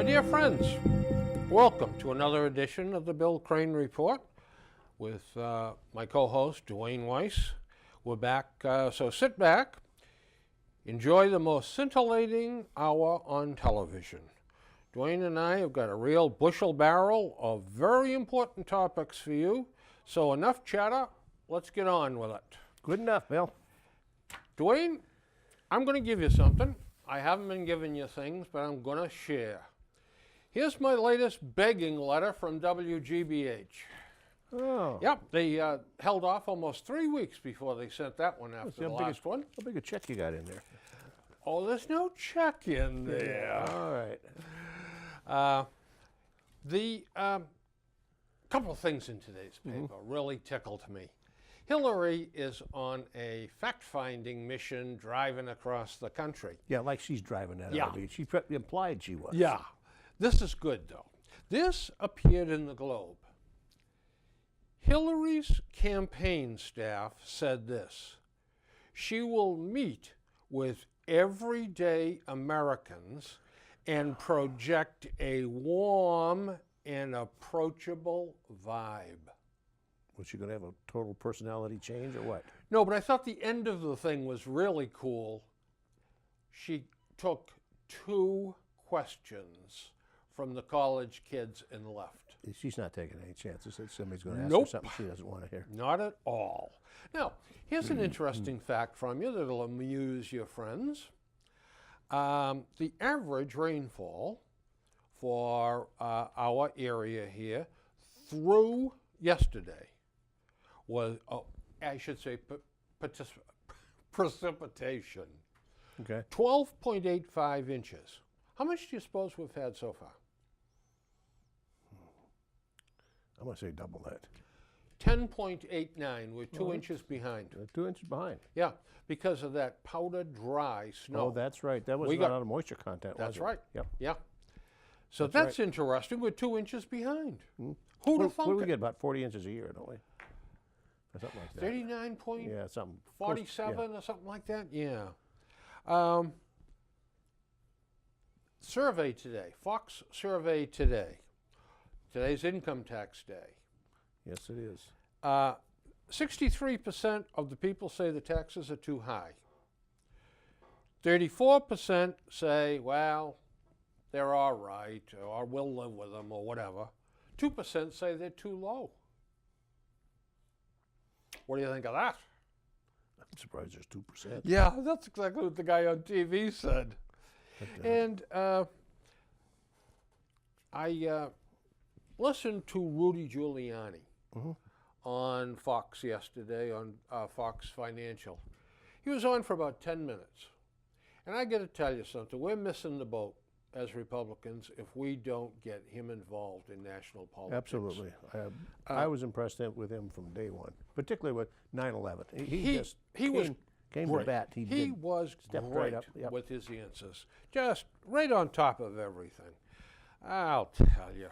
dear friends, welcome to another edition of the Bill Crane Report with my co-host, Duane Weiss. We're back, so sit back, enjoy the most scintillating hour on television. Duane and I have got a real bushel barrel of very important topics for you, so enough chatter, let's get on with it. Good enough, Bill. Duane, I'm going to give you something. I haven't been giving you things, but I'm going to share. Here's my latest begging letter from WGBH. Oh. Yep, they held off almost 3 weeks before they sent that one after the last one. How big a check you got in there? Oh, there's no check in there. All right. The couple of things in today's paper really tickled me. Hillary is on a fact-finding mission driving across the country. Yeah, like she's driving that Yeah. RV. She implied she was. Yeah. This is good, though. This appeared in the Globe. Hillary's campaign staff said this: she will meet with everyday Americans and project a warm and approachable vibe. Was she going to have a total personality change or what? No, but I thought the end of the thing was really cool. She took 2 questions from the college kids and left. She's not taking any chances that somebody's going to ask Nope. her something she doesn't want to hear. Not at all. Now, here's an interesting fact from you that'll amuse your friends. The average rainfall for our area here through yesterday was, I should say, precipitation. Okay. 12.85 inches. How much do you suppose we've had so far? I'm going to say double that. 10.89. We're 2 inches behind. 2 inches behind. Yeah, because of that powder dry snow. Oh, that's right. That was We not got- out of moisture content, That's was it? right. Yep. Yeah. So that's interesting. We're 2 inches behind. Who'd What have do thunk we it? get? About 40 inches a year, don't we? Or something like that. 39.47 Yeah, something. or something like that? Yeah. Survey today, Fox survey today. Today's income tax day. Yes, it is. 63% of the people say the taxes are too high. 34% say, well, they're all right, or we'll live with them, or whatever. 2% say they're too low. What do you think of that? I'm surprised there's 2%. Yeah, that's exactly what the guy on TV said. And I listened to Rudy Giuliani on Fox yesterday, on Fox Financial. He was on for about 10 minutes. And I got to tell you something, we're missing the boat as Republicans if we don't get him involved in national politics. Absolutely. I was impressed with him from day one, particularly with 9/11. He was came great. to bat. He was stepped great right up. Yep. with his answers. Just right on top of everything. I'll tell you.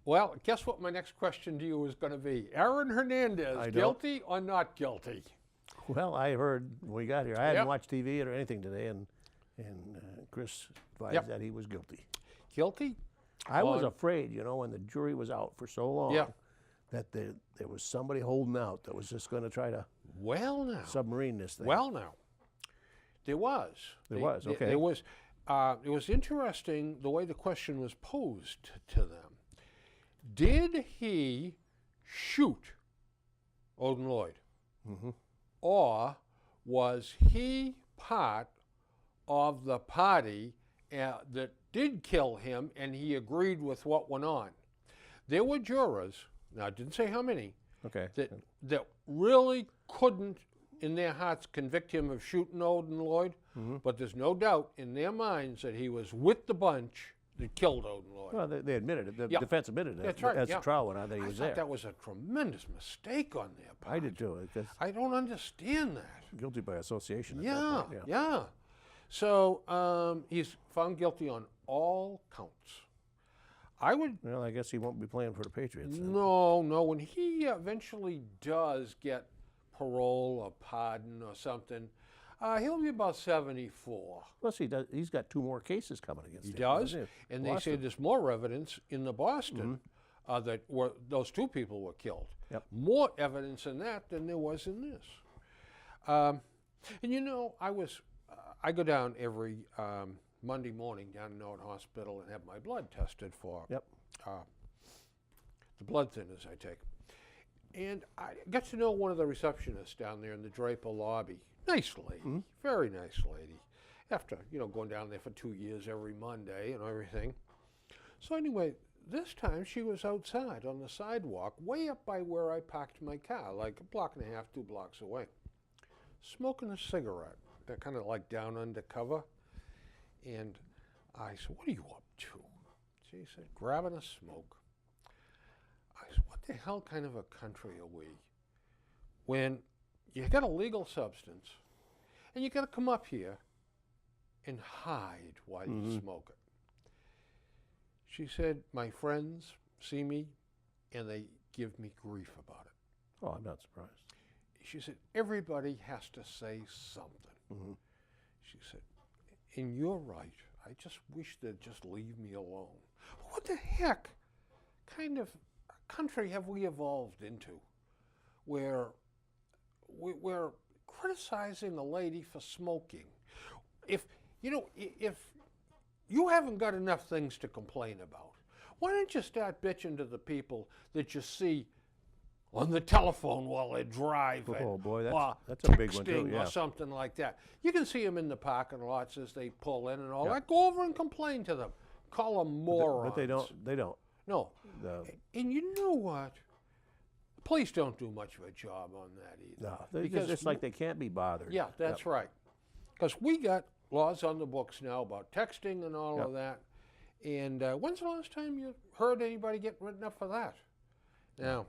Well, guess what my next question to you is going to be? Aaron Hernandez, guilty or not guilty? Well, I heard when we got here. I hadn't Yep. watched TV or anything today, and Chris advised that he was guilty. Guilty? I was afraid, when the jury was out for so long, Yeah. that there was somebody holding out that was just going to try to submarine this thing. Well, now, there was. Okay. There was. It was interesting the way the question was posed to them. Did he shoot Odin Lloyd? Or was he part of the party that did kill him and he agreed with what went on? There were jurors, now I didn't say how many, that really couldn't in their hearts convict him of shooting Odin Lloyd, but there's no doubt in their minds that he was with the bunch that killed Odin Lloyd. Well, they admitted it. The defense admitted it. That's right. As the trial went on, that he was I there. thought that was a tremendous mistake on their part. I did too. Because I don't understand that. guilty by association. At Yeah, that point, yeah. So he's found guilty on all counts. Well, I guess he won't be playing for the Patriots. Then. No. When he eventually does get parole or pardon or something, He'll be about 74. Plus, he's got 2 more cases coming against him. He does, and they say there's more evidence in the Boston that those 2 people were killed. Yep. More evidence in that than there was in this. And you know, I go down every Monday morning down to Norton Hospital and have my blood tested for the blood thinners I take. And I got to know one of the receptionists down there in the Draper lobby. Nice lady, very nice lady. After, you know, going down there for 2 years every Monday and everything. So anyway, this time she was outside on the sidewalk, way up by where I parked my car, like 1.5 blocks, 2 blocks away, smoking a cigarette. They're kind of like down undercover. And I said, "What are you up to?" She said, "Grabbing a smoke." I said, "What the hell kind of a country are we when you got a legal substance and you got to come up here and hide while you smoke it?" She said, "My friends see me and they give me grief about it." Oh, I'm not surprised. She said, "Everybody has to say something." She said, "And you're right. I just wish they'd just leave me alone." What the heck kind of country have we evolved into where we're criticizing a lady for smoking? If you haven't got enough things to complain about, why don't you start bitching to the people that you see on the telephone while they're driving? Oh boy, or that's a big one too, texting yeah. or something like that. You can see them in the parking lots as they pull in and all that. Go over and complain to them. Call them morons. But they don't. No. And you know what? Police don't do much of a job on that either. No, because it's like they can't be bothered. Yeah, that's right. Because we got laws on the books now about texting and all of that. And when's the last time you heard anybody get written up for that? Now,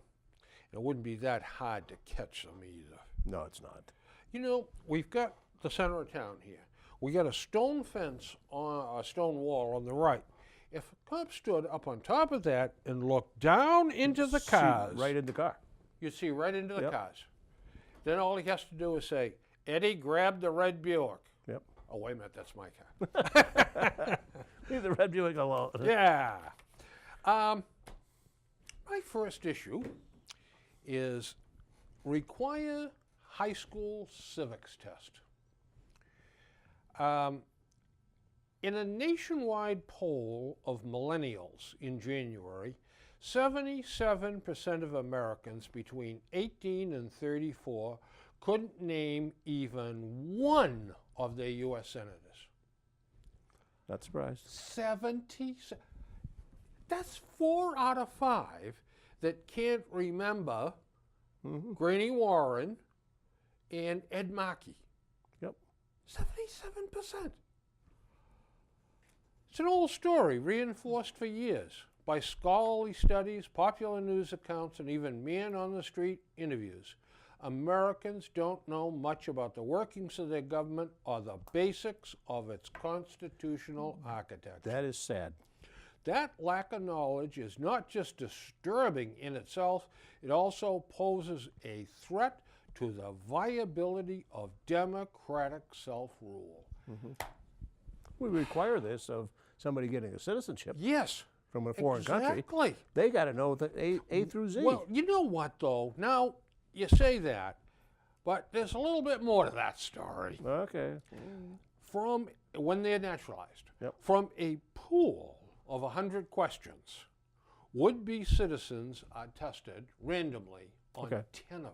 it wouldn't be that hard to catch them either. No, it's not. You know, we've got the center of town here. We got a stone fence, a stone wall on the right. If a cop stood up on top of that and looked down into the cars, right in the car, you'd see right into the cars. Then all he has to do is say, "Eddie, grab the red Buick." Yep. Oh, wait a minute, that's my car. Leave the red Buick alone. Yeah. My first issue is require high school civics test. In a nationwide poll of millennials in January, 77% of Americans between 18 and 34 couldn't name even one of their U.S. senators. Not surprised. 70. That's 4 out of 5 that can't remember Granny Warren and Ed Markey. Yep. 77%. It's an old story, reinforced for years by scholarly studies, popular news accounts, and even man-on-the-street interviews. Americans don't know much about the workings of their government or the basics of its constitutional architecture. That is sad. That lack of knowledge is not just disturbing in itself, it also poses a threat to the viability of democratic self-rule. We require this of somebody getting a citizenship. Yes. From a foreign country. Exactly. They got to know the A through Z. Well, you know what, though? Now, you say that, but there's a little bit more to that story. Okay. From when they're naturalized, Yep. from a pool of 100 questions, would-be citizens are tested randomly on 10 of them.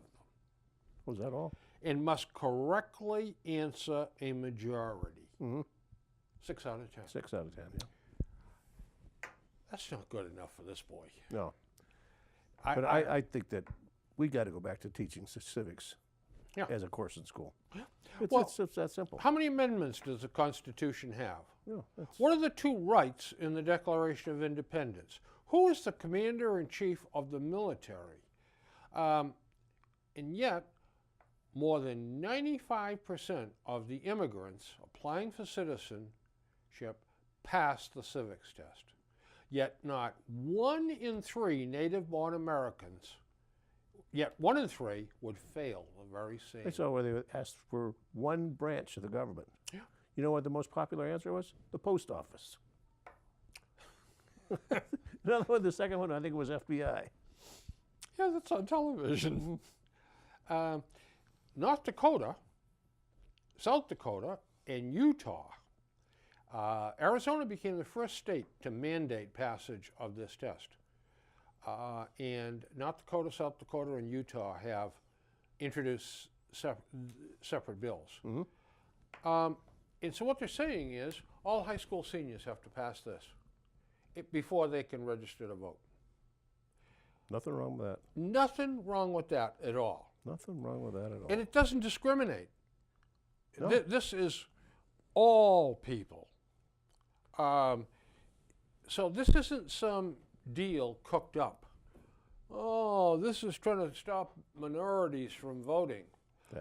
Was that all? And must correctly answer a majority. 6 out of 10. 6 out of 10, yeah. That's not good enough for this boy. No. But I think that we got to go back to teaching civics as a course in school. It's that simple. How many amendments does the Constitution have? Yeah, What are the 2 rights in the Declaration of Independence? Who is the commander-in-chief of the military? And yet, more than 95% of the immigrants applying for citizenship pass the civics test. Yet not 1 in 3 native-born Americans Yet 1 in 3 would fail the very same. I saw where they asked for one branch of the government. Yeah. You know what the most popular answer was? The post office. Another one, the second one, I think it was FBI. Yeah, that's on television. North Dakota, South Dakota, and Utah. Arizona became the first state to mandate passage of this test. And North Dakota, South Dakota, and Utah have introduced separate bills. And so what they're saying is all high school seniors have to pass this before they can register to vote. Nothing wrong with that. Nothing wrong with that at all. Nothing wrong with that at all. And it doesn't discriminate. No. This is all people. So this isn't some deal cooked up. Oh, this is trying to stop minorities from voting.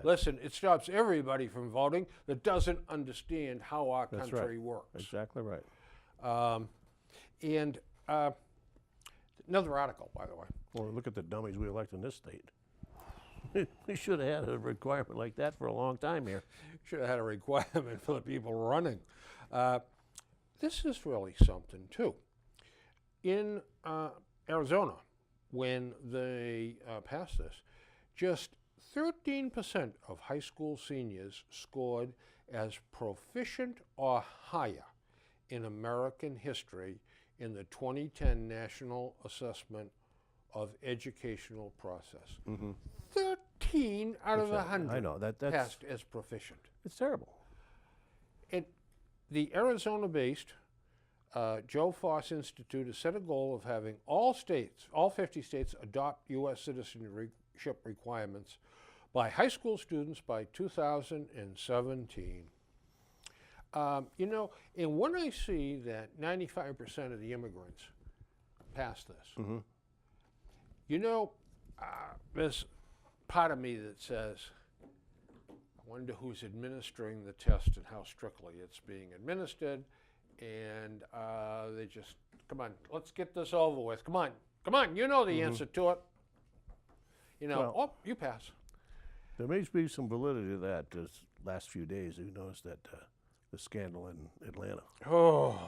Listen, it stops everybody from voting that doesn't understand how our country works. Exactly right. And another article, by the way. Well, look at the dummies we elect in this state. We should have had a requirement like that for a long time here. Should have had a requirement for the people running. This is really something, too. In Arizona, when they passed this, just 13% of high school seniors scored as proficient or higher in American history in the 2010 National Assessment of Educational Process. 13 out of 100 I know, that's passed as proficient. It's terrible. And the Arizona-based Joe Foss Institute has set a goal of having all 50 states adopt U.S. citizenship requirements by high school students by 2017. You know, and when I see that 95% of the immigrants pass this, you know, there's part of me that says, I wonder who's administering the test and how strictly it's being administered. And they just, come on, let's get this over with. Come on, you know the answer to it. You know, well, you pass. There may be some validity to that. This last few days, you noticed that the scandal in Atlanta. Oh.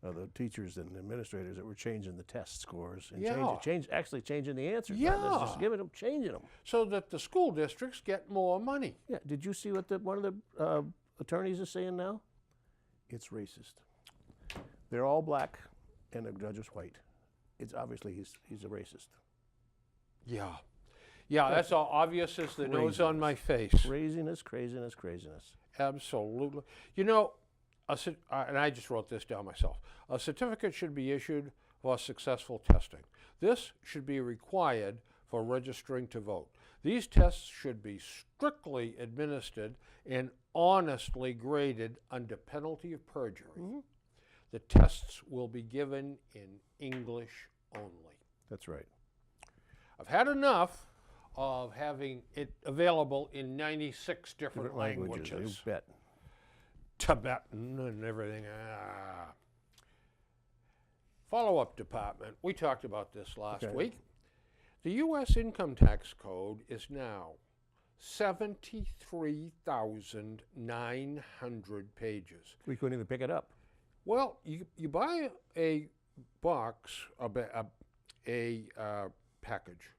The teachers and administrators that were changing the test scores and actually changing the answers. Yeah. Not just giving them, changing them. So that the school districts get more money. Yeah. Did you see what one of the attorneys is saying now? It's racist. They're all black, and the judge is white. It's obviously he's a racist. Yeah. Yeah, that's all obvious as the nose on my face. Craziness, craziness, craziness. Absolutely. You know, and I just wrote this down myself. A certificate should be issued for successful testing. This should be required for registering to vote. These tests should be strictly administered and honestly graded under penalty of perjury. The tests will be given in English only. That's right. I've had enough of having it available in 96 different languages. You bet. Tibetan and everything. Follow-up department. We talked about this last week. The U.S. income tax code is now 73,900 pages. We couldn't even pick it up. Well, you buy a box, a package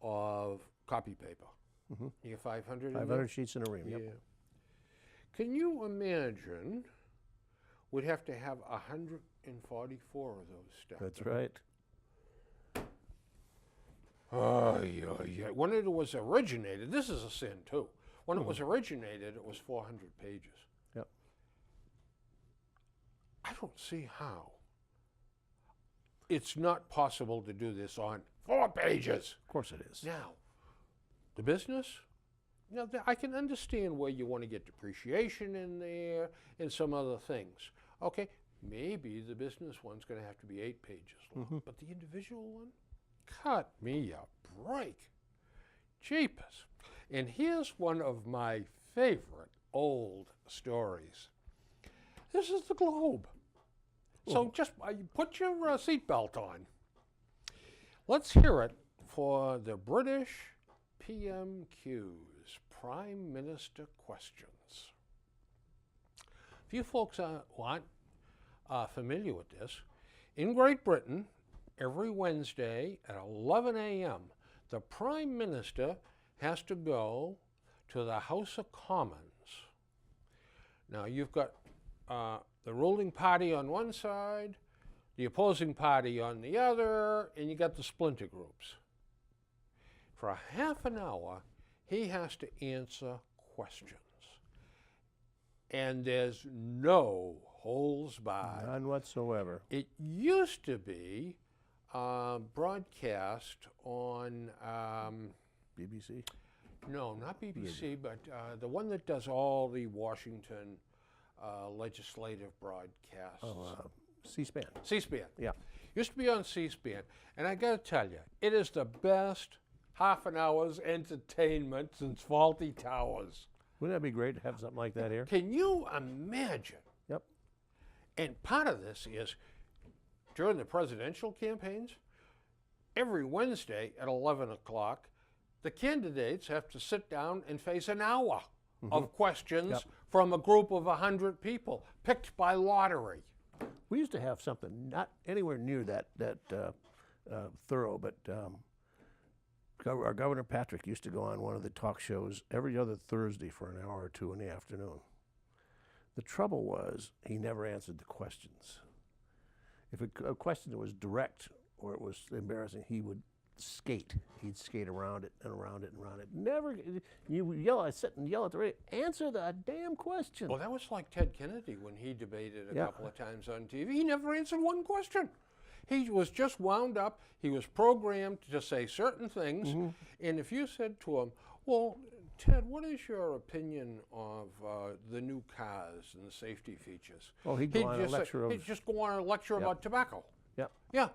of copy paper. You get 500 500 sheets in a ream, yeah. Can you imagine we'd have to have 144 of those steps? That's right. When it was originated, this is a sin too. When it was originated, it was 400 pages. Yep. I don't see how it's not possible to do this on 4 pages. Of course it is. Now, the business, you know, I can understand where you want to get depreciation in there and some other things. Okay, maybe the business one's going to have to be 8 pages long, but the individual one, cut me a break. Jeepers. And here's one of my favorite old stories. This is the Globe. So just put your seatbelt on. Let's hear it for the British PMQs, Prime Minister Questions. If you folks aren't familiar with this, in Great Britain, every Wednesday at 11 a.m., the Prime Minister has to go to the House of Commons. Now, you've got the ruling party on one side, the opposing party on the other, and you got the splinter groups. For a half an hour, he has to answer questions. And there's no holds barred. None whatsoever. It used to be broadcast on... BBC? No, not BBC, but the one that does all the Washington legislative broadcasts. Oh, C-SPAN. C-SPAN. Yeah. Used to be on C-SPAN. And I got to tell you, it is the best half an hour's entertainment since Faulty Towers. Wouldn't that be great to have something like that here? Can you imagine? Yep. And part of this is during the presidential campaigns, every Wednesday at 11 o'clock, the candidates have to sit down and face an hour of questions from a group of 100 people picked by lottery. We used to have something not anywhere near that thorough, but our Governor Patrick used to go on one of the talk shows every other Thursday for an hour or two in the afternoon. The trouble was he never answered the questions. If a question was direct or it was embarrassing, he would skate. He'd skate around it and around it and around it. Never, you yell, sit and yell at the radio, answer the damn question. Well, that was like Ted Kennedy when he debated a couple of times on TV. He never answered one question. He was just wound up. He was programmed to say certain things. And if you said to him, well, Ted, what is your opinion of the new cars and the safety features? Oh, he'd go on a lecture he'd just go on a lecture about tobacco. Yep. Yeah.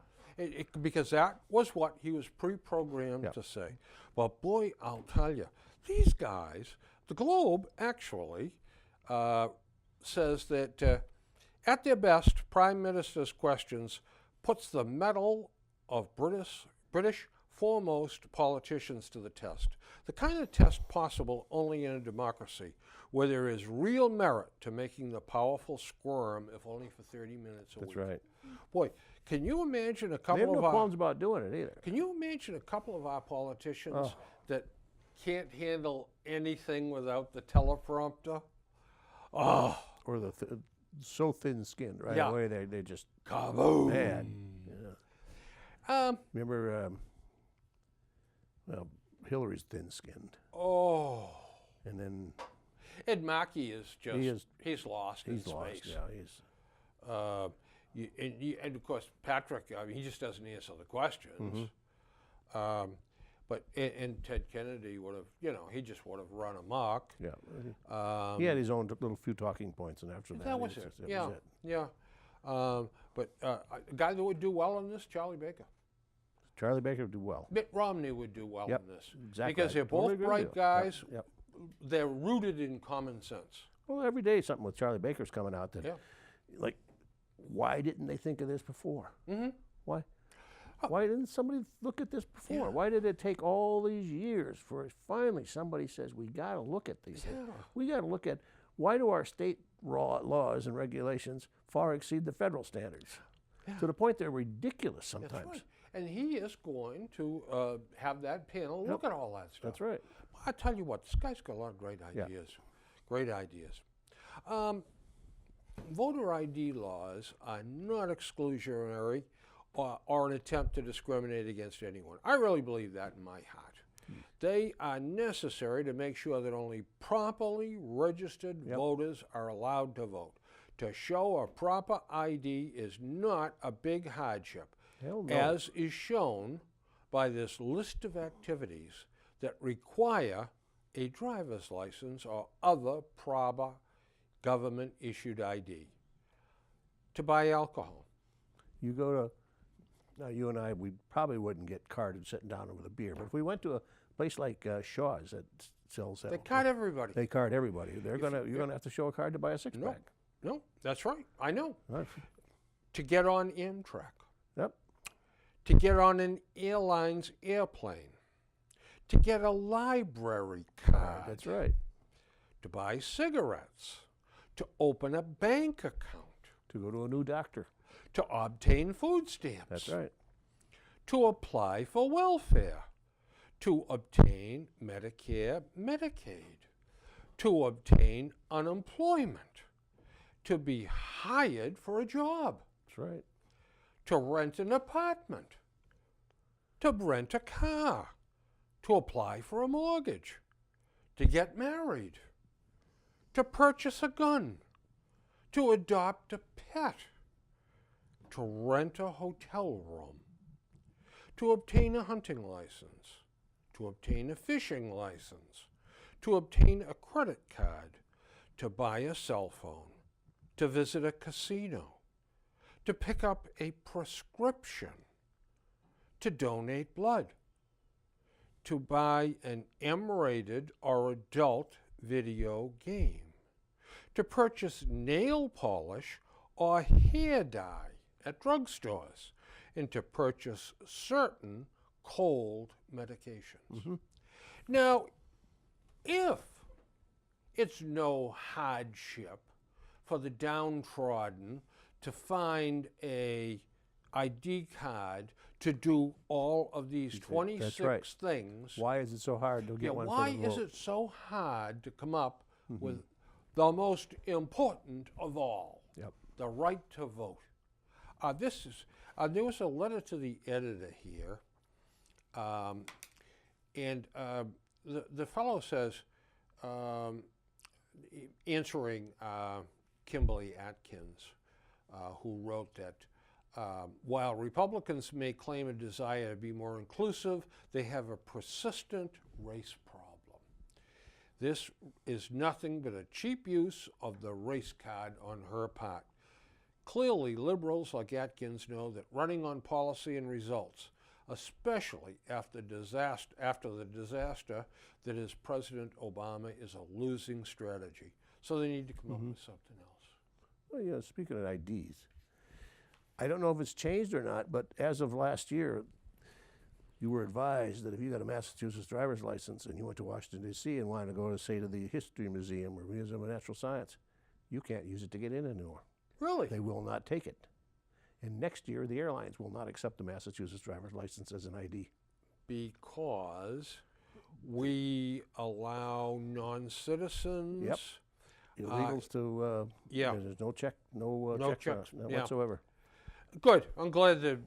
Because that was what he was pre-programmed to say. But boy, I'll tell you, these guys, the Globe actually says that at their best, Prime Minister's questions puts the mettle of British foremost politicians to the test. The kind of test possible only in a democracy where there is real merit to making the powerful squirm, if only for 30 minutes a week. That's right. Boy, can you imagine a couple They have of no qualms about doing it either. Can you imagine a couple of our politicians that can't handle anything without the teleprompter? Oh. Or the so thin-skinned right away they just kaboom. Mad. Yeah. Remember, well, Hillary's thin-skinned. Oh. And then Ed Markey is just he's lost in space. Yeah, and of course Patrick, I mean, he just doesn't answer the questions. But Ted Kennedy would have, he just would have run amok. Yeah. He had his own little few talking points, and after that, that was it. Yeah. But a guy that would do well in this, Charlie Baker. Charlie Baker would do well. Mitt Romney would do well in this. Exactly. Because they're both bright guys. Yep. They're rooted in common sense. Well, every day something with Charlie Baker's coming out that, like, why didn't they think of this before? Why? Why didn't somebody look at this before? Why did it take all these years for finally somebody says, we got to look at these things. We got to look at, why do our state laws and regulations far exceed the federal standards? To the point they're ridiculous sometimes. That's right. And he is going to have that panel look at all that stuff. That's right. I tell you what, this guy's got a lot of great ideas. Great ideas. Voter ID laws are not exclusionary or an attempt to discriminate against anyone. I really believe that in my heart. They are necessary to make sure that only properly registered voters are allowed to vote. To show a proper ID is not a big hardship, as is shown by this list of activities that require a driver's license or other proper government-issued ID. To buy alcohol. You go to, now you and I, we probably wouldn't get carded sitting down over the beer, but if we went to a place like Shaw's that sells that. They card everybody. They card everybody. You're gonna have to show a card to buy a six-pack. No, that's right. I know. To get on Amtrak. Yep. to get on an airline's airplane, to get a library card, That's right. to buy cigarettes, to open a bank account, To go to a new doctor. to obtain food stamps, That's right. to apply for welfare, to obtain Medicare, Medicaid, to obtain unemployment, to be hired for a job, That's right. to rent an apartment, to rent a car, to apply for a mortgage, to get married, to purchase a gun, to adopt a pet, to rent a hotel room, to obtain a hunting license, to obtain a fishing license, to obtain a credit card, to buy a cell phone, to visit a casino, to pick up a prescription, to donate blood, to buy an M-rated or adult video game, to purchase nail polish or hair dye at drugstores, and to purchase certain cold medications. Now, if it's no hardship for the downtrodden to find a ID card to do all of these 26 things. Why is it so hard to get one for why the vote? is it so hard to come up with the most important of all, Yep. the right to vote? There was a letter to the editor here, and the fellow says, answering Kimberly Atkins, who wrote that while Republicans may claim a desire to be more inclusive, they have a persistent race problem. This is nothing but a cheap use of the race card on her part. Clearly, liberals like Atkins know that running on policy and results, especially after the disaster that is President Obama, is a losing strategy. So they need to come up with something else. Well, you know, speaking of IDs, I don't know if it's changed or not, but as of last year, you were advised that if you got a Massachusetts driver's license and you went to Washington, D.C. and wanted to go to, say, to the History Museum or Museum of Natural Science, you can't use it to get in anymore. Really? They will not take it. And next year, the airlines will not accept the Massachusetts driver's license as an ID. Because we allow non-citizens. Yep. Illegals to, there's no check, no checks, whatsoever. Good. I'm glad that,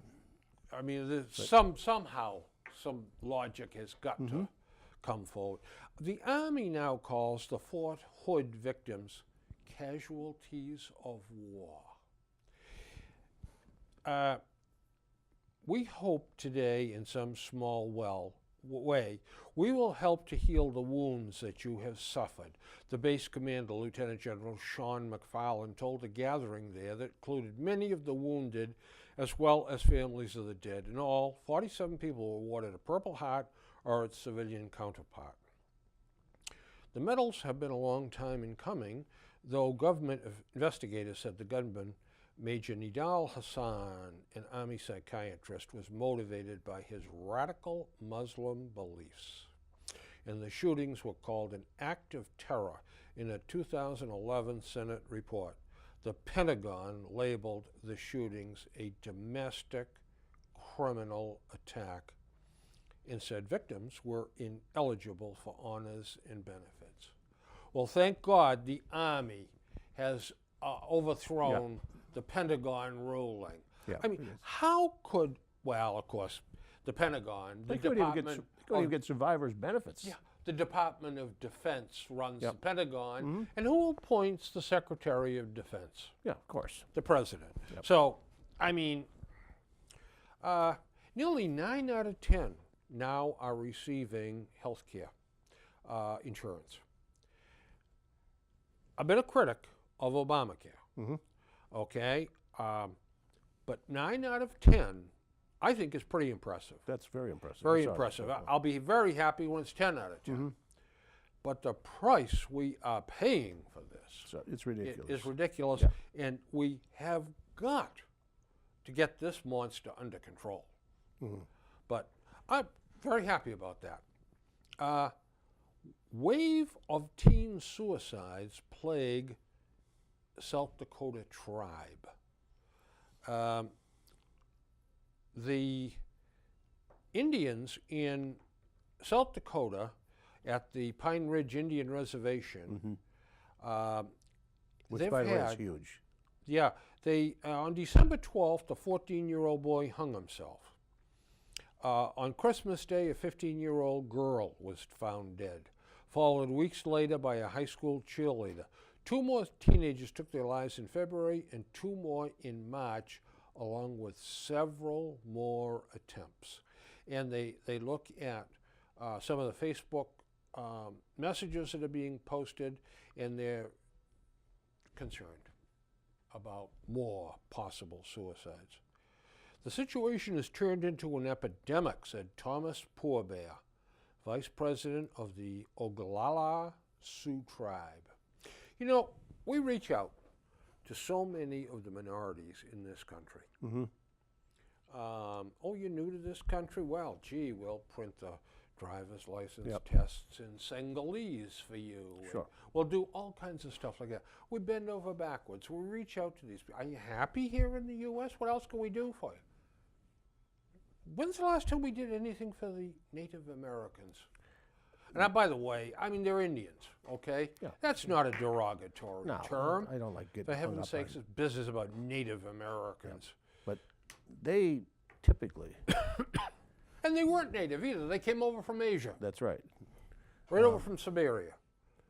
I mean, somehow some logic has got to come forward. The Army now calls the Fort Hood victims casualties of war. We hope today, in some small way, we will help to heal the wounds that you have suffered. The base commander, Lieutenant General Sean McFarland, told a gathering there that included many of the wounded as well as families of the dead. In all, 47 people were awarded a Purple Heart or its civilian counterpart. The medals have been a long time in coming, though government investigators said the gunman, Major Nidal Hassan, an Army psychiatrist, was motivated by his radical Muslim beliefs. And the shootings were called an act of terror in a 2011 Senate report. The Pentagon labeled the shootings a domestic criminal attack and said victims were ineligible for honors and benefits. Well, thank God the Army has overthrown the Pentagon ruling. Yeah, I mean, how could, well, of course, the Pentagon, they couldn't even get survivors' benefits. Yeah, the Department of Defense runs the Pentagon, and who appoints the Secretary of Defense? Yeah, of course. The President. Yep. So, I mean, nearly 9 out of 10 now are receiving health care insurance. I've been a critic of Obamacare, okay? But 9 out of 10, I think, is pretty impressive. That's very impressive. Very impressive. I'll be very happy when it's 10 out of 10. But the price we are paying for this it's ridiculous. is ridiculous, and we have got to get this monster under control. But I'm very happy about that. Wave of teen suicides plague South Dakota tribe. The Indians in South Dakota at the Pine Ridge Indian Reservation, Which, by the way, is huge. Yeah, they on December 12th, a 14-year-old boy hung himself. On Christmas Day, a 15-year-old girl was found dead, followed weeks later by a high school cheerleader. 2 more teenagers took their lives in February and 2 more in March, along with several more attempts. And they look at some of the Facebook messages that are being posted, and they're concerned about more possible suicides. The situation has turned into an epidemic, said Thomas Poorbear, vice president of the Oglala Sioux tribe. You know, we reach out to so many of the minorities in this country. Oh, you're new to this country? Well, gee, we'll print the driver's license tests in Senegalese for you. Sure. We'll do all kinds of stuff like that. We bend over backwards. We reach out to these people. Are you happy here in the U.S.? What else can we do for you? When's the last time we did anything for the Native Americans? And by the way, I mean, they're Indians, okay? Yeah. That's not a derogatory term. I don't like getting For hung heaven's up sakes, on it's business about Native Americans. But they typically, And they weren't Native either. They came over from Asia, that's right. right over from Siberia.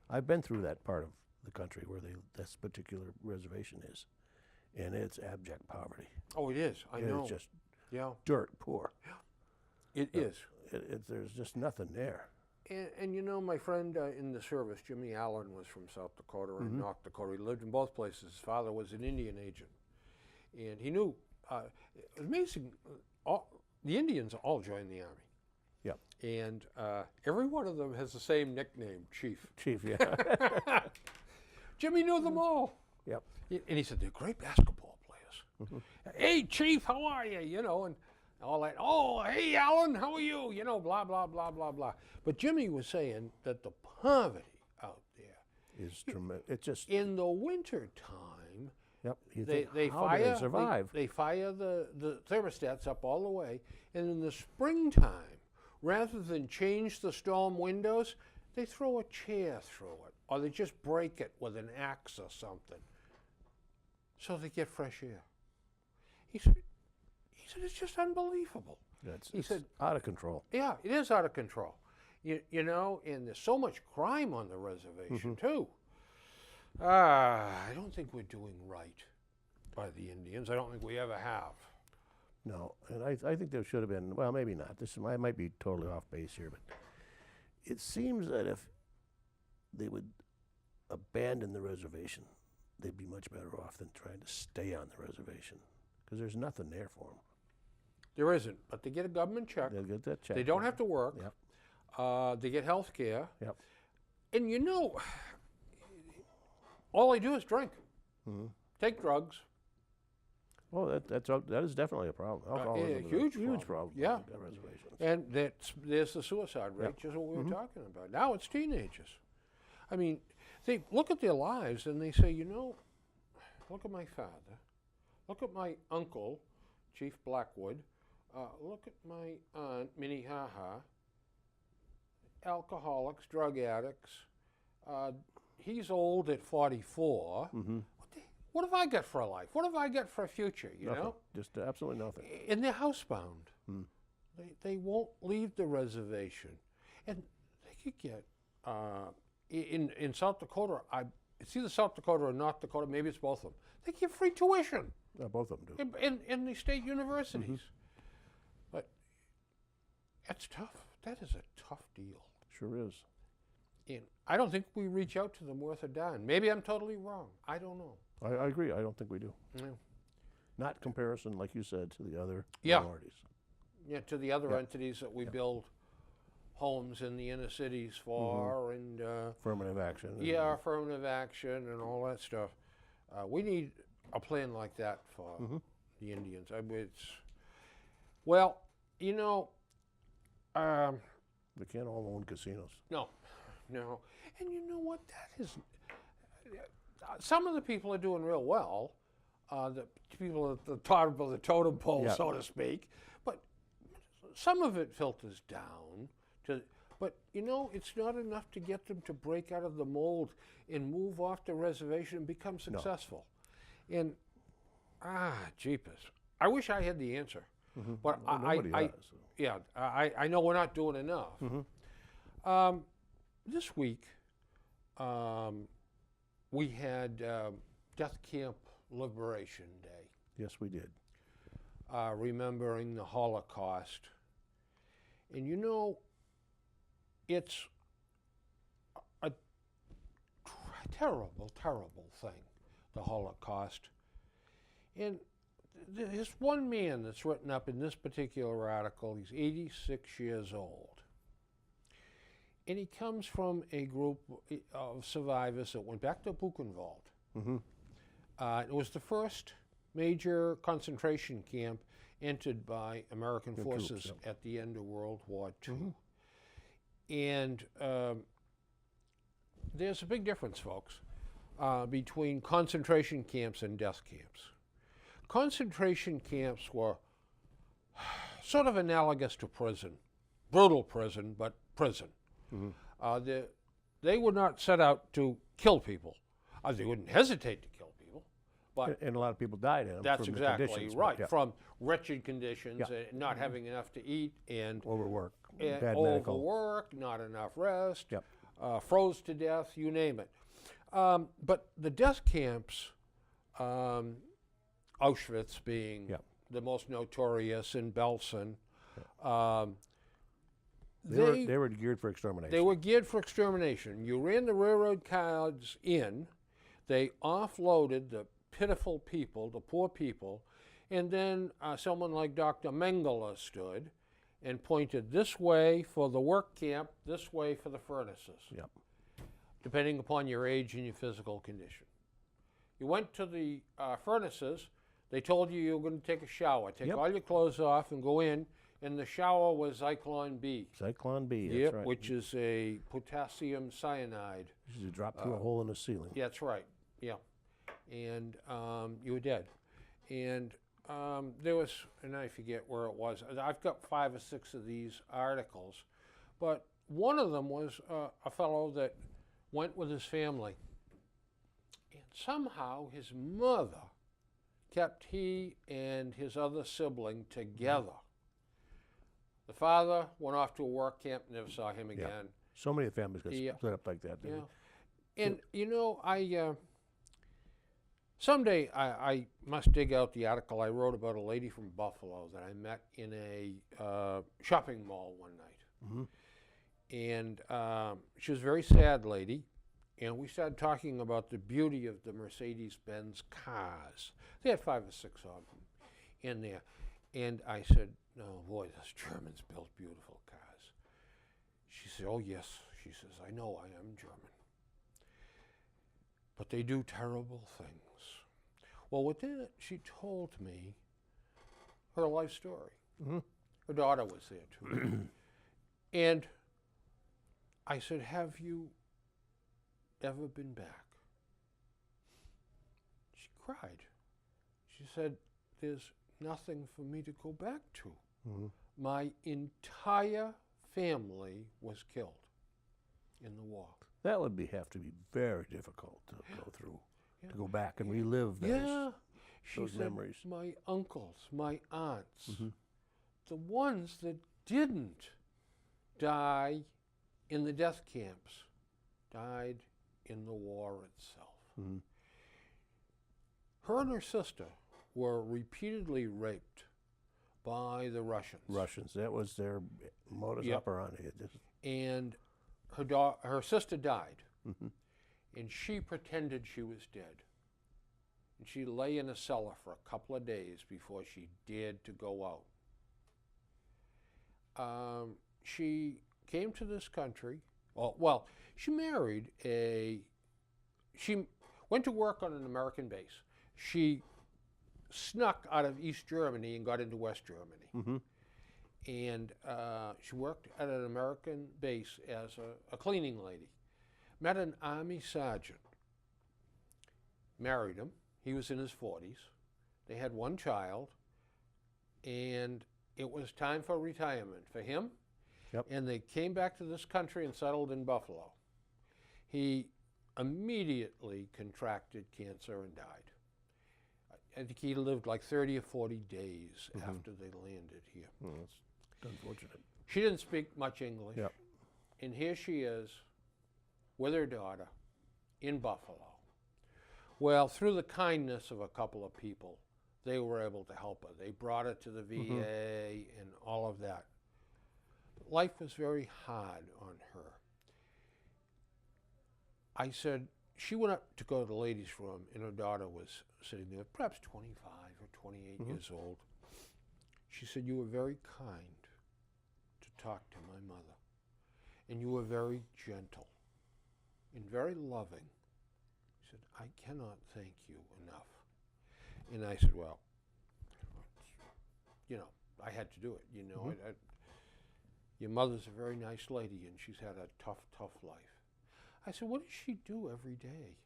I've been through that part of the country where this particular reservation is, and it's abject poverty. Oh, it is. I know. It's just Yeah, dirt poor. it is. There's just nothing there. And you know, my friend in the service, Jimmy Allen, was from South Dakota and North Dakota. He lived in both places. His father was an Indian agent. And he knew, it was amazing, the Indians all joined the Army. Yep. And every one of them has the same nickname, Chief. Chief, yeah. Jimmy knew them all. Yep. And he said, they're great basketball players. Hey, Chief, how are you? You know, and all that. Oh, hey, Alan, how are you? You know, blah, blah, blah, blah, blah. But Jimmy was saying that the poverty out there Is tremendous. It's just, in the winter time, yep. You they think, how do fire they survive? They fire the thermostats up all the way, and in the springtime, rather than change the storm windows, they throw a chair through it, or they just break it with an axe or something, so they get fresh air. He said it's just unbelievable. He said out of control. Yeah, it is out of control. You know, and there's so much crime on the reservation too. I don't think we're doing right by the Indians. I don't think we ever have. No, and I think there should have been, well, maybe not. I might be totally off base here, but it seems that if they would abandon the reservation, they'd be much better off than trying to stay on the reservation, because there's nothing there for them. There isn't, but they get a government check. They'll get that check. They don't have to work. Yep. They get health care. Yep. And you know, all they do is drink, take drugs. Oh, that is definitely a problem. Alcoholism is huge a huge problem. Yeah. On reservations. And there's the suicide rate, just what we were talking about. Now it's teenagers. I mean, they look at their lives and they say, you know, look at my father, look at my uncle, Chief Blackwood, look at my aunt, Minnehaha, alcoholics, drug addicts. He's old at 44. What have I got for a life? What have I got for a future, you Nothing. know? Just absolutely nothing. And they're housebound. They won't leave the reservation. And they could get, in South Dakota, it's either South Dakota or North Dakota, maybe it's both of them. They get free tuition. Both of them do. In the state universities. But that's tough. That is a tough deal. Sure is. And I don't think we reach out to them worth a dime. Maybe I'm totally wrong. I don't know. I agree. I don't think we do. Yeah. Not comparison, like you said, to the other Yeah. minorities. Yeah, to the other entities that we build homes in the inner cities for, and Affirmative action. affirmative action and all that stuff. We need a plan like that for the Indians. Well, you know, We can't all own casinos. no, no. And you know what? That is, some of the people are doing real well. The people at the top of the totem pole, Yeah. so to speak. But some of it filters down to. But you know, it's not enough to get them to break out of the mold and move off the reservation and become successful. And jeepers, I wish I had the answer. But Well, nobody does. So. yeah, I know we're not doing enough. This week, we had Death Camp Liberation Day, Yes, we did. remembering the Holocaust. And you know, it's a terrible, terrible thing, the Holocaust. And there's one man that's written up in this particular article. He's 86 years old. And he comes from a group of survivors that went back to Buchenwald. It was the first major concentration camp entered by American forces troops, at the end of World War II. And there's a big difference, folks, between concentration camps and death camps. Concentration camps were sort of analogous to prison, brutal prison, but prison. They were not set out to kill people. They wouldn't hesitate to kill people, but And a lot of people died in them. that's from the exactly conditions, right. Yeah. From wretched conditions, Yeah. not having enough to eat, and Overwork, bad medical. overwork, not enough rest, Yep. froze to death, you name it. But the death camps, Auschwitz being Yep. the most notorious, and Belsen, They were geared for extermination. they were geared for extermination. You ran the railroad cars in, they offloaded the pitiful people, the poor people, and then someone like Dr. Mengele stood and pointed this way for the work camp, this way for the furnaces, Yep. depending upon your age and your physical condition. You went to the furnaces, they told you were going to take a shower, take Yep. all your clothes off and go in, and the shower was Zyklon B. Zyklon B, that's Yep, right. which is a potassium cyanide. You drop through a hole in the ceiling. Yeah, that's right. Yeah, and you were dead. And there was, and I forget where it was. I've got 5 or 6 of these articles, but one of them was a fellow that went with his family, and somehow his mother kept he and his other sibling together. The father went off to a work camp, never saw him again. So many families got Yeah. split up like that. Yeah. And, you know, someday I must dig out the article I wrote about a lady from Buffalo that I met in a shopping mall one night. And she was a very sad lady. And we started talking about the beauty of the Mercedes-Benz cars. They had 5 or 6 of them in there. And I said, "Oh boy, those Germans built beautiful cars." She said, "Oh yes," she says, "I know I am German. But they do terrible things." Well, with that, she told me her life story. Her daughter was there too. And I said, "Have you ever been back?" She cried. She said, "There's nothing for me to go back to. My entire family was killed in the war." That would have to be very difficult to go through, to go back and relive those, Yeah, she those said, memories. "My uncles, my aunts, the ones that didn't die in the death camps, died in the war itself." Her and her sister were repeatedly raped by the Russians. That was their modus Yep. operandi. And her sister died, and she pretended she was dead. And she lay in a cellar for a couple of days before she dared to go out. She came to this country. Well, she went to work on an American base. She snuck out of East Germany and got into West Germany. and she worked at an American base as a cleaning lady. Met an Army sergeant, married him. He was in his 40s. They had one child, and it was time for retirement for him. Yep. And they came back to this country and settled in Buffalo. He immediately contracted cancer and died. I think he lived like 30 or 40 days after they landed here. Well, that's unfortunate. She didn't speak much English. Yep. And here she is with her daughter in Buffalo. Well, through the kindness of a couple of people, they were able to help her. They brought her to the VA and all of that. Life was very hard on her. I said, she went up to go to the ladies' room, and her daughter was sitting there, perhaps 25 or 28 years old. She said, you were very kind to talk to my mother, and you were very gentle and very loving. She said, I cannot thank you enough. And I said, well, you know, I had to do it. You know, your mother's a very nice lady, and she's had a tough, tough life. I said, what does she do every day?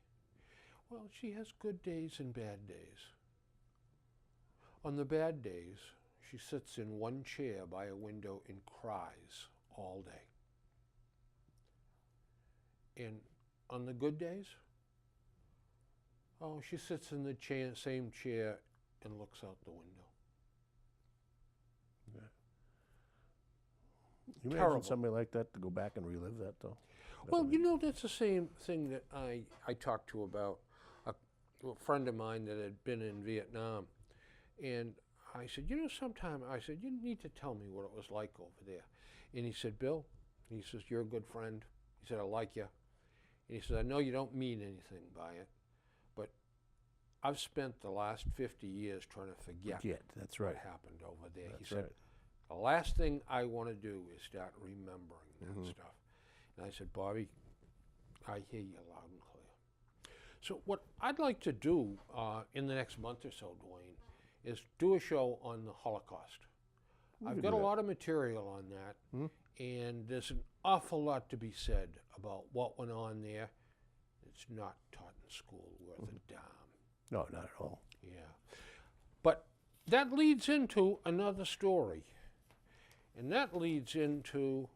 Well, she has good days and bad days. On the bad days, she sits in one chair by a window and cries all day. And on the good days, oh, she sits in the same chair and looks out the window. Yeah. You Terrible. imagine somebody like that to go back and relive that, though? Well, you know, that's the same thing that I talked to about a friend of mine that had been in Vietnam. And I said, you know, sometime, I said, you need to tell me what it was like over there. And he said, Bill, he says, you're a good friend. He said, I like you. And he said, I know you don't mean anything by it, but I've spent the last 50 years trying to forget That's right. what happened over there. That's He said, right. the last thing I want to do is start remembering that stuff. And I said, Bobby, I hear you loud and clear. So what I'd like to do in the next month or so, Duane, is do a show on the Holocaust. I've got a lot of material on that, and there's an awful lot to be said about what went on there. It's not taught in school worth a damn. No, not at all. Yeah. But that leads into another story, and that leads into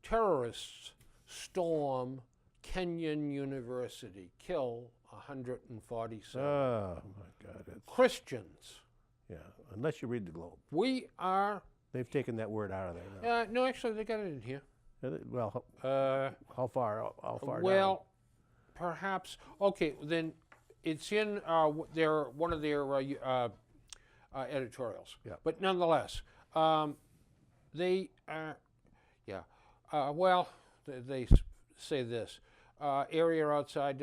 terrorists storm Kenyon University, kill 147 Oh, my God. Christians. Yeah, unless you read the Globe. We are... They've taken that word out of there now. no, actually, they got it in here. Well, how far Well, down? perhaps... Okay, then it's in one of their editorials. Yeah. But nonetheless, they... they say this. Area outside,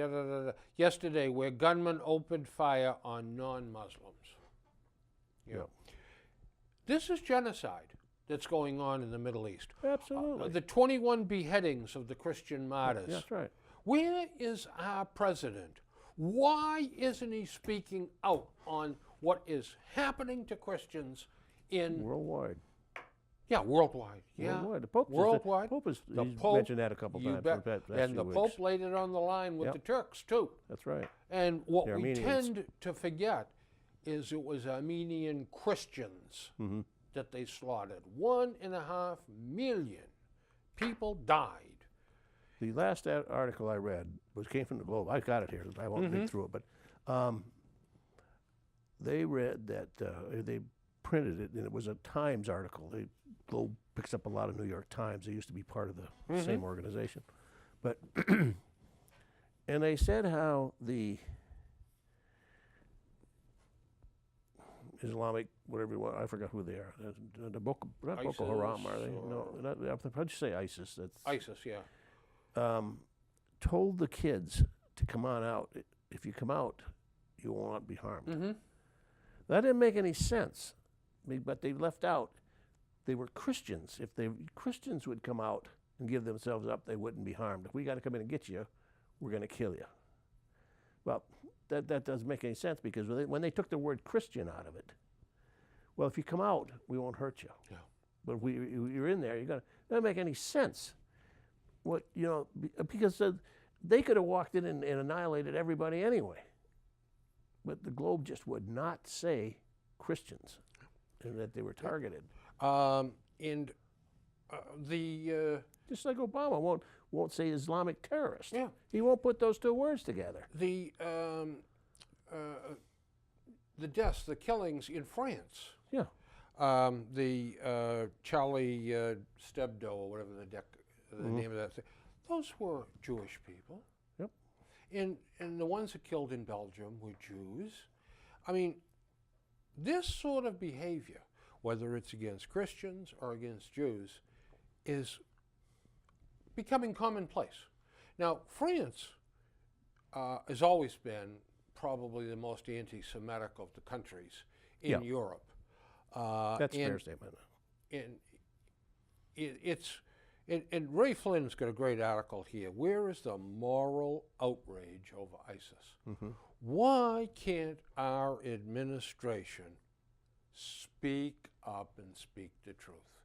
yesterday where gunmen opened fire on non-Muslims. Yeah. This is genocide that's going on in the Middle East. Absolutely. The 21 beheadings of the Christian martyrs. That's right. Where is our president? Why isn't he speaking out on what is happening to Christians in... Worldwide. Yeah, worldwide. Yeah, Worldwide. The Pope worldwide. He's Pope, mentioned that a couple you times. bet. For the past And few the weeks. Pope laid it on the line with the Turks, too. That's right. And what The we Armenians. tend to forget is it was Armenian Christians that they slaughtered. 1.5 million people died. The last article I read came from the Globe. I got it here. I won't read through it, but they read that they printed it, and it was a Times article. The Globe picks up a lot of New York Times. They used to be part of the same organization, but and they said how the Islamic, whatever you want, I forgot who they are. The Boko, not Boko Haram, are they? No, how'd you say ISIS? That's ISIS, yeah. told the kids to come on out. If you come out, you will not be harmed. That didn't make any sense, but they left out. They were Christians. If Christians would come out and give themselves up, they wouldn't be harmed. If we got to come in and get you, we're going to kill you. Well, that doesn't make any sense, because when they took the word Christian out of it, well, if you come out, we won't hurt you. Yeah. But if you're in there, it doesn't make any sense. What because they could have walked in and annihilated everybody anyway. But the Globe just would not say Christians and that they were targeted. Just like Obama won't say Islamic terrorist. Yeah. He won't put those two words together. The deaths, the killings in France. Yeah. The Charlie Hebdo, or whatever the name of that thing. Those were Jewish people. Yep. And the ones that killed in Belgium were Jews. I mean, this sort of behavior, whether it's against Christians or against Jews, is becoming commonplace. Now, France has always been probably the most anti-Semitic of the countries in Europe. That's a fair statement. And Ray Flynn's got a great article here. Where is the moral outrage over ISIS? Mm-hmm. Why can't our administration speak up and speak the truth?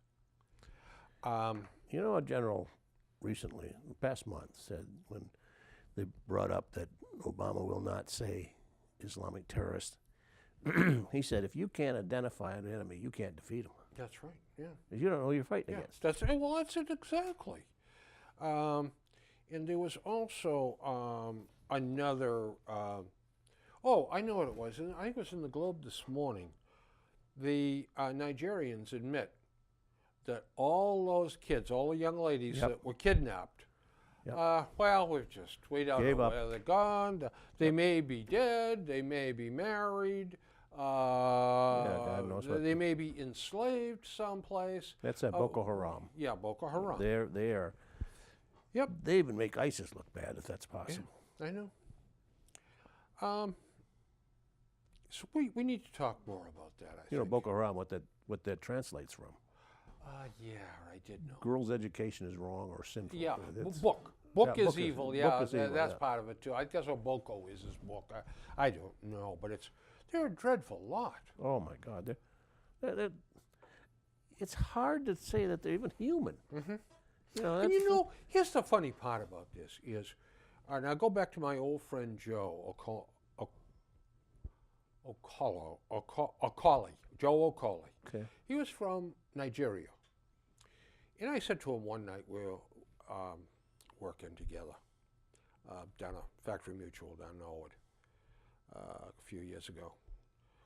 A general recently, the past month, said when they brought up that Obama will not say Islamic terrorist, he said, if you can't identify an enemy, you can't defeat him. That's right, yeah. You don't know who you're fighting against. That's it exactly. And there was also another, I know what it was. I think it was in the Globe this morning. The Nigerians admit that all those kids, all the young ladies that were kidnapped, we don't know where they're gone. They may be dead. They may be married. God knows they may be enslaved someplace. That's Boko Haram. Yeah, Boko Haram. They are. Yep. They even make ISIS look bad, if that's possible. Yeah, I know. So we need to talk more about that. I think. Boko Haram, what that translates from. Yeah, I did know. Girls' education is wrong or sinful. Yeah, book is evil. That's part of it too. I guess what Boko is book. I don't know, but they're a dreadful lot. Oh my God, it's hard to say that they're even human. Mm-hmm. Here's the funny part about this is, and I go back to my old friend Joe Joe Okoli. Okay. He was from Nigeria. And I said to him one night, we were working together down a Factory Mutual down Norwood a few years ago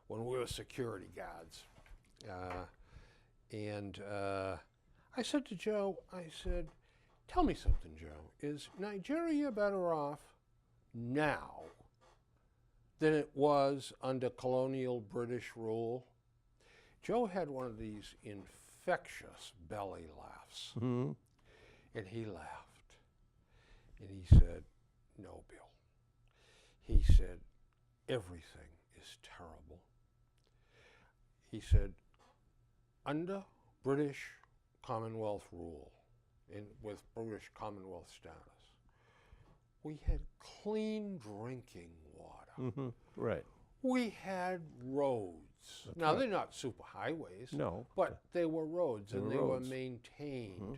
when we were security guards. And I said to Joe, tell me something, Joe. Is Nigeria better off now than it was under colonial British rule? Joe had one of these infectious belly laughs. Mm-hmm. And he laughed. And he said, no, Bill. He said, everything is terrible. He said, under British Commonwealth rule, with British Commonwealth status, we had clean drinking water. Mm-hmm. Right. We had roads. Now, they're not super highways. No. But they were roads, and they were roads. maintained. Mm-hmm.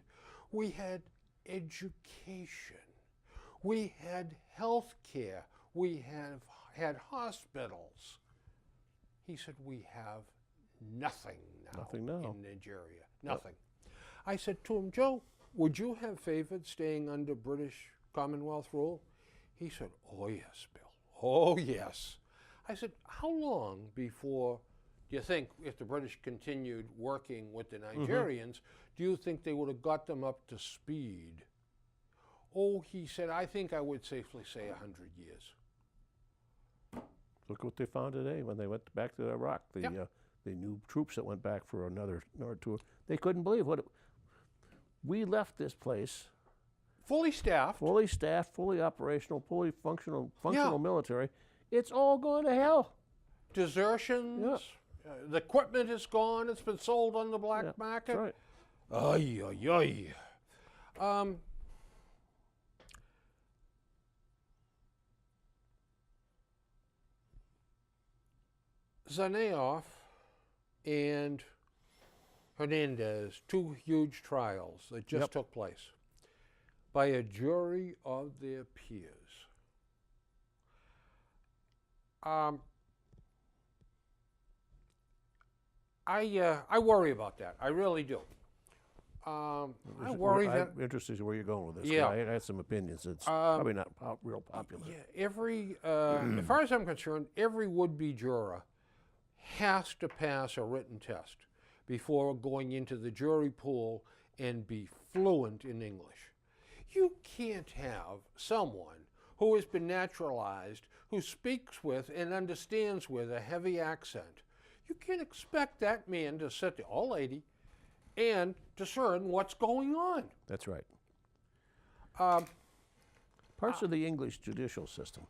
We had education. We had health care. We had hospitals. He said, we have nothing now in Nigeria. Nothing. I said to him, Joe, would you have favored staying under British Commonwealth rule? He said, oh, yes, Bill. Oh, yes. I said, how long before do you think, if the British continued working with the Nigerians, do you think they would have got them up to speed? Oh, he said, I think I would safely say 100 years. Look what they found today when they went back to Iraq. The new troops that went back for another tour. They couldn't believe we left this place. Fully staffed, fully operational, fully functional military. It's all going to hell. Desertions. Yeah. The equipment is gone. It's been sold on the black market. That's right. Ay, ay, ay. Zaneov and Hernandez, 2 huge trials that just Yep. took place by a jury of their peers. I worry about that. I really do. I worry that I'm interested to where you're going with this. 'Cause Yeah. I had some opinions. It's probably not real popular. yeah, as far as I'm concerned, every would-be juror has to pass a written test before going into the jury pool and be fluent in English. You can't have someone who has been naturalized, who speaks with and understands with a heavy accent. You can't expect that man to sit there, or lady, and discern what's going on. That's right. Um, Parts of the English judicial system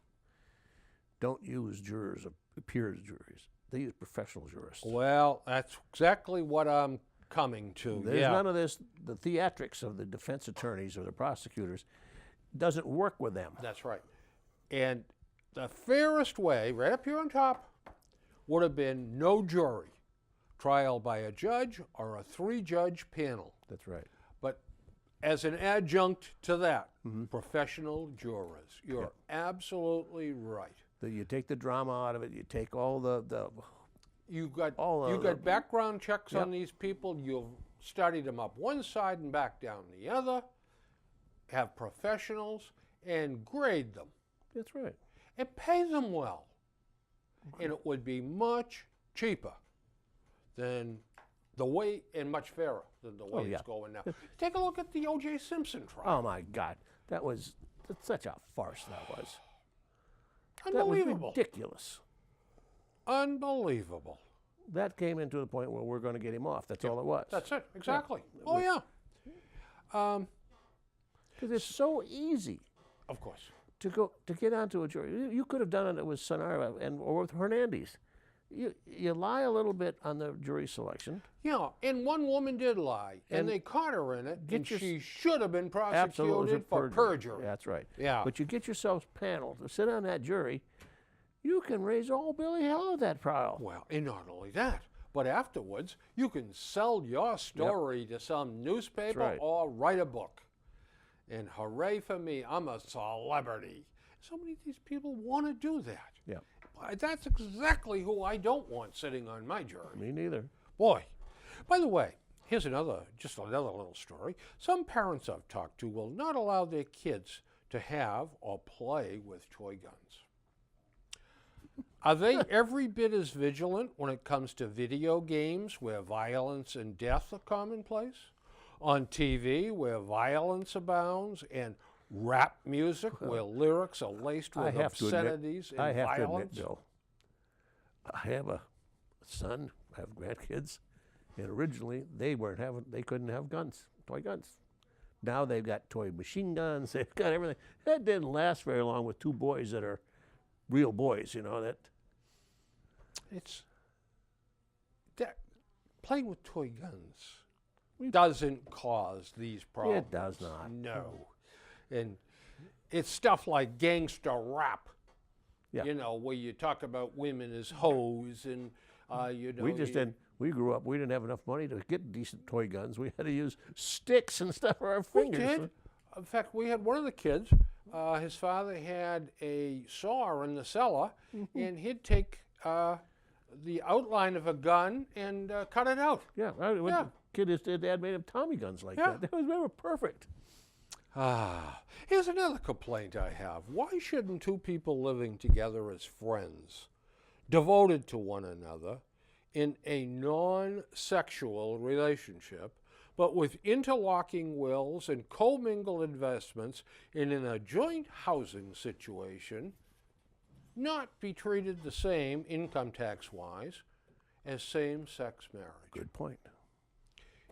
don't use jurors or peers juries. They use professional jurists. well, that's exactly what I'm coming to. There's yeah. none of this. The theatrics of the defense attorneys or the prosecutors doesn't work with them. That's right. And the fairest way, right up here on top, would have been no jury, trial by a judge or a 3-judge panel. That's right. But as an adjunct to that, professional jurors. You're absolutely right. You take the drama out of it. You take all the You got All you of got the- background checks on Yep. these people. You've studied them up one side and back down the other. Have professionals and grade them That's right. and pay them well. And it would be much cheaper than the way, and much fairer than the way yeah. it's going now. Take a look at the O.J. Simpson trial. Oh my God, that's such a farce. That was Unbelievable. ridiculous. Unbelievable. That came into the point where we're going to get him off. That's all it was. That's it. Exactly. Oh yeah. Because it's so easy Of course. to get onto a jury. You could have done it with Sonara or with Hernandez. You lie a little bit on the jury selection. Yeah, and one woman did lie, and they caught her in it, and she should have been prosecuted for perjury. That's right. Yeah. But you get yourself paneled to sit on that jury, you can raise all Billy hell at that trial. Well, and not only that, but afterwards, you can sell your story to some newspaper right. or write a book. And hooray for me, I'm a celebrity. So many of these people want to do that. Yeah. That's exactly who I don't want sitting on my jury. Me neither. Boy. By the way, here's just another little story. Some parents I've talked to will not allow their kids to have or play with toy guns. Are they every bit as vigilant when it comes to video games where violence and death are commonplace? On TV where violence abounds, and rap music where lyrics are laced with obscenities and I have violence? to admit, Bill, I have a son, I have grandkids, and originally they couldn't have guns, toy guns. Now they've got toy machine guns, they've got everything. That didn't last very long with 2 boys that are real boys, that. It's that playing with toy guns doesn't cause these problems. It does not. No. And it's stuff like gangster rap, Yeah. where you talk about women as hoes and, We grew up, we didn't have enough money to get decent toy guns. We had to use sticks and stuff for our We fingers. did. In fact, we had one of the kids, his father had a saw in the cellar, and he'd take the outline of a gun and cut it out. Yeah, his dad made him Tommy guns like Yeah. that. They were perfect. Here's another complaint I have. Why shouldn't 2 people living together as friends, devoted to one another, in a non-sexual relationship, but with interlocking wills and commingled investments and in a joint housing situation, not be treated the same income tax-wise as same-sex marriage? Good point.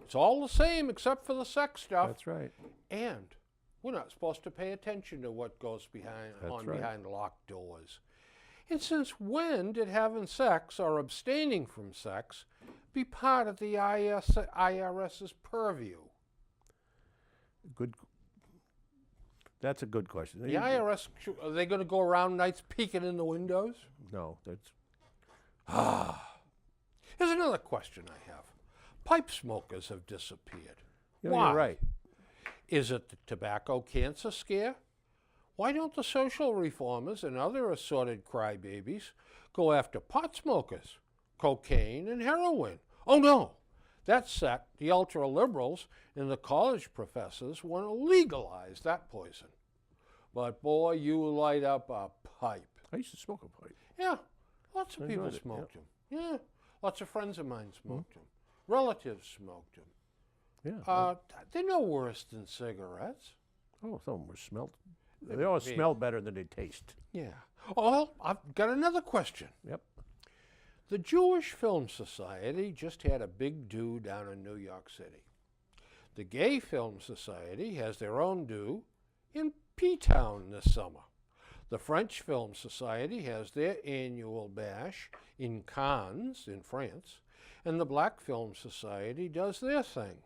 It's all the same except for the sex stuff. That's right. And we're not supposed to pay attention to what goes behind locked doors. And since when did having sex or abstaining from sex be part of the IRS's purview? That's a good question. The IRS, are they going to go around nights peeking in the windows? No, that's Here's another question I have. pipe smokers have disappeared. You know, Why? you're right. Is it the tobacco cancer scare? Why don't the social reformers and other assorted crybabies go after pot smokers, cocaine, and heroin? Oh no! That sect, the ultra-liberals and the college professors, want to legalize that poison. But boy, you light up a pipe. I used to smoke a pipe. Yeah, lots of I people enjoyed it, smoked them. Yeah, lots of friends of mine smoked them. Relatives smoked them. Yeah. They're no worse than cigarettes. Oh, some of them were smelled. They always smell better than they taste. Yeah. Oh, well, I've got another question. Yep. The Jewish Film Society just had a big do down in New York City. The Gay Film Society has their own do in P-Town this summer. The French Film Society has their annual bash in Cannes, in France, and the Black Film Society does their thing.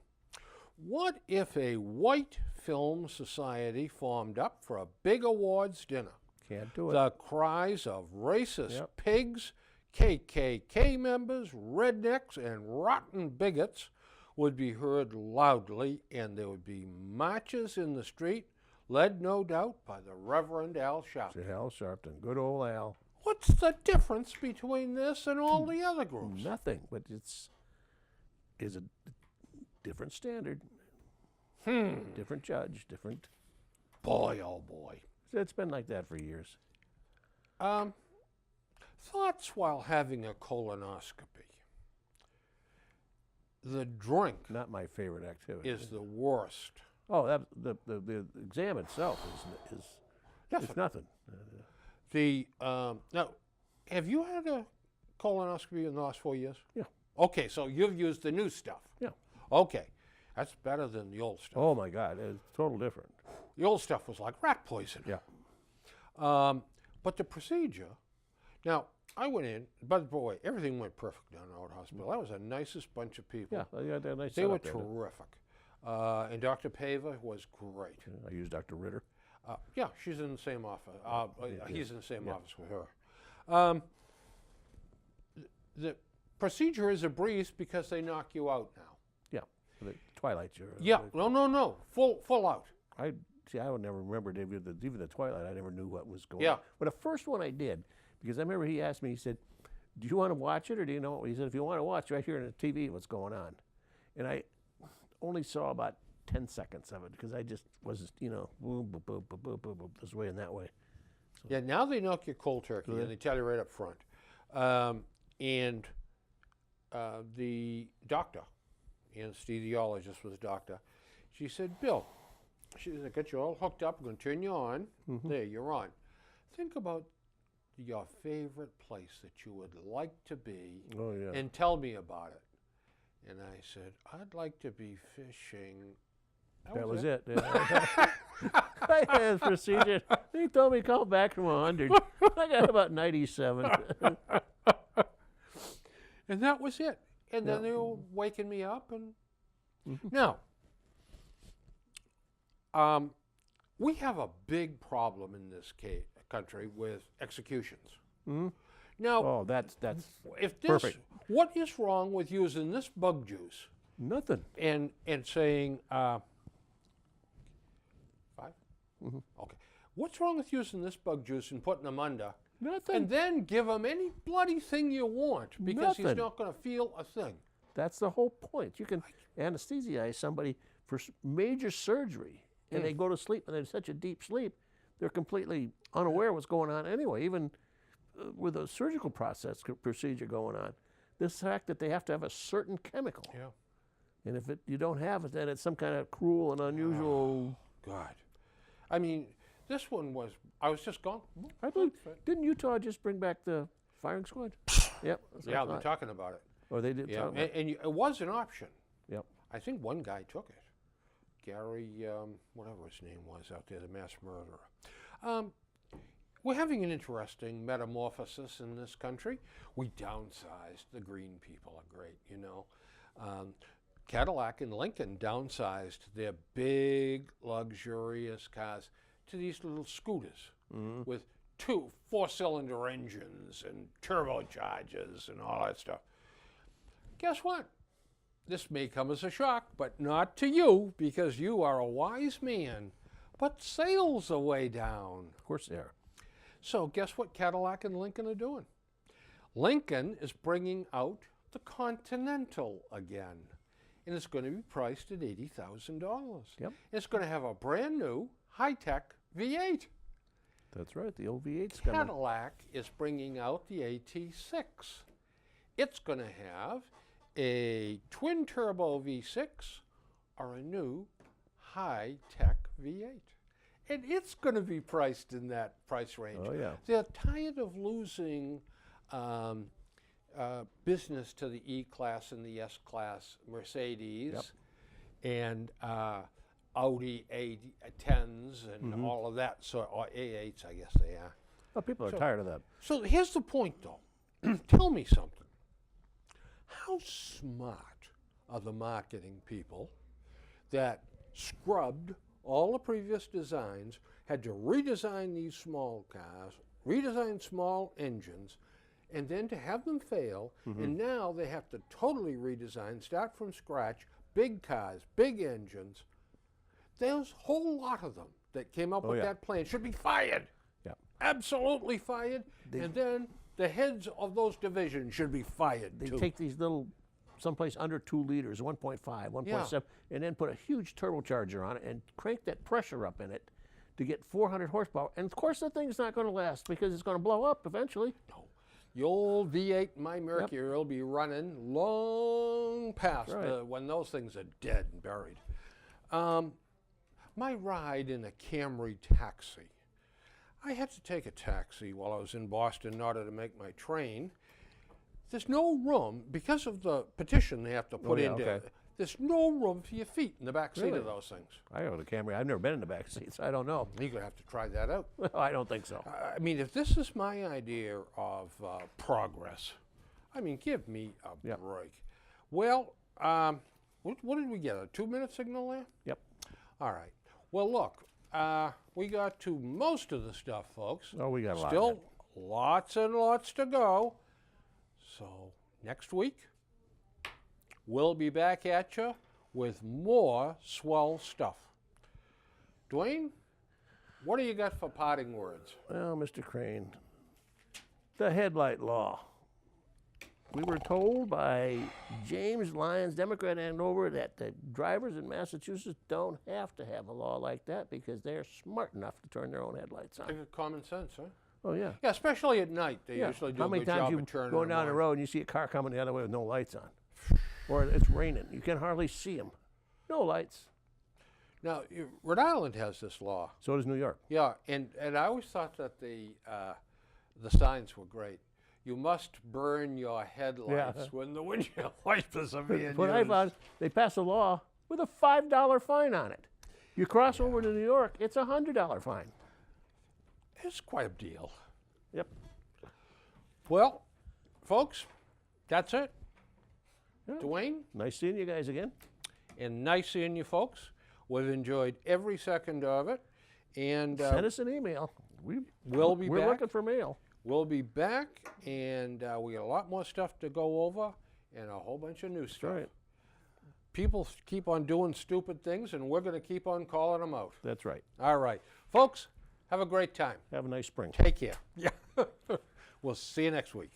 What if a white film society formed up for a big awards dinner? Can't do it. The cries of racist Yep. pigs, KKK members, rednecks, and rotten bigots would be heard loudly, and there would be marches in the street, led no doubt by the Reverend Al Sharpton. Al Sharpton, good old Al. What's the difference between this and all the other groups? Nothing, but it's a different standard, different judge, different. Boy, oh boy. It's been like that for years. Thoughts while having a colonoscopy. The drink Not my favorite activity. is the worst. Oh, that the exam itself is it's nothing. Now, have you had a colonoscopy in the last 4 years? Yeah. Okay, so you've used the new stuff. Yeah. Okay, that's better than the old stuff. Oh my God, it's total different. The old stuff was like rat poison. Yeah. But the procedure, now I went in, by the way, everything went perfect down at our hospital. That was the nicest bunch of people. Yeah, they're nice. They were setup there. terrific. And Dr. Pava was great. I use Dr. Ritter. Yeah, she's in the same office. He's in the same Yeah. office with her. The procedure is a breeze because they knock you out now. Yeah, the Twilight. Yeah, no, full out. I would never remember even the Twilight. I never knew what was going Yeah. on. But the first one I did, because I remember he asked me. He said, "Do you want to watch it, or do you know?" He said, "If you want to watch, right here on the TV, what's going on." And I only saw about 10 seconds of it because I just was, boom, boom, boom, boom, boom, boom, boom, this way and that way. So, Yeah, now they knock you cold turkey, and they tell you right up front. And the doctor, anesthesiologist was a doctor, she said, "Bill," she said, "I got you all hooked up. I'm going to turn you on. There, you're on. Think about your favorite place that you would like to be Oh yeah. and tell me about it." And I said, "I'd like to be fishing." That was it. I had his procedure. He told me call back from 100. I got about 97. And that was it. And then they were waking me up. And now, we have a big problem in this country with executions. Now, Oh, that's if this, perfect. what is wrong with using this bug juice Nothing. and saying 5? Okay. What's wrong with using this bug juice and putting them under? Nothing. And then give him any bloody thing you want because he's Nothing. not going to feel a thing. That's the whole point. You can anesthetize somebody for major surgery, and they go to sleep, and they're in such a deep sleep, they're completely unaware of what's going on anyway, even with a surgical procedure going on. This fact that they have to have a certain chemical. Yeah. And if you don't have it, then it's some kind of cruel and unusual. God. I mean, this one was, I was just gone. I believe, didn't Utah just bring back the firing squad? Yep. that's what I Yeah, they're thought. talking about it. Or they did. Yeah, talk about it. and it was an option. Yep. I think one guy took it. Gary, whatever his name was out there, the mass murderer. We're having an interesting metamorphosis in this country. We downsized. The green people are great, you know. Cadillac and Lincoln downsized their big, luxurious cars to these little scooters with 2 4-cylinder engines and turbochargers and all that stuff. Guess what? this may come as a shock, but not to you, because you are a wise man. But sales are way down. Of course they are. So guess what Cadillac and Lincoln are doing? Lincoln is bringing out the Continental again. And it's going to be priced at $80,000. Yep. It's going to have a brand new high-tech V8. That's right. The old V8's coming. Cadillac is bringing out the AT6. It's going to have a twin-turbo V6 or a new high-tech V8. And it's going to be priced in that price range. Oh, yeah. They're tired of losing business to the E-Class and the S-Class Mercedes. Yep. And Audi A10s and all of that, or A8s, I guess they are. Well, people are tired of that. So here's the point, though. Tell me something. How smart are the marketing people that scrubbed all the previous designs, had to redesign these small cars, redesign small engines, and then to have them fail, and now they have to totally redesign, start from scratch, big cars, big engines. There's a whole lot of them that came up with that plan should be fired. Yeah. Absolutely fired. And then the heads of those divisions should be fired They too. take these little, someplace under 2 liters, 1.5, 1.7, and then put a huge turbocharger on it and crank that pressure up in it to get 400 horsepower. And of course, that thing's not going to last because it's going to blow up eventually. No. The old V8 My Mercury will be running long past when those things are dead and buried. My ride in a Camry taxi. I had to take a taxi while I was in Boston in order to make my train. There's no room, because of the petition they have to put in there, there's no room for your feet in the back seat of those things. I own a Camry. I've never been in the back seat, so I don't know. You're going to have to try that out. I don't think so. I mean, if this is my idea of progress, I mean, give me a break. Well, what did we get, a 2-minute signal there? Yep. All right. Well, look, we got to most of the stuff, folks. Oh, we got a lot. Still lots and lots to go. So next week, we'll be back at you with more swell stuff. Duane, what do you got for parting words? Well, Mr. Crane, the headlight law. We were told by James Lyons, Democrat Andover, that the drivers in Massachusetts don't have to have a law like that because they're smart enough to turn their own headlights on. I got common sense, huh? Oh, yeah. Yeah, especially at night. They usually do How a many good times job you of turning going them down the on. road and you see a car coming the other way with no lights on? Or it's raining. You can hardly see them. No lights. Now, Rhode Island has this law. So does New York. Yeah, and I always thought that the signs were great. You must burn your headlights when the windshield wipers are being What I used. found, they passed a law with a $5 fine on it. You cross over to New York, it's a $100 fine. It's quite a deal. Yep. Well, folks, that's it. Yeah. Duane, Nice seeing you guys again. and nice seeing you folks. We've enjoyed every second of it. And Send us an email. we'll be We're back. looking for mail. We'll be back, and we got a lot more stuff to go over and a whole bunch of new stuff. Right. People keep on doing stupid things, and we're going to keep on calling them out. That's right. All right. Folks, have a great time. Have a nice spring. Take care. Yeah. We'll see you next week.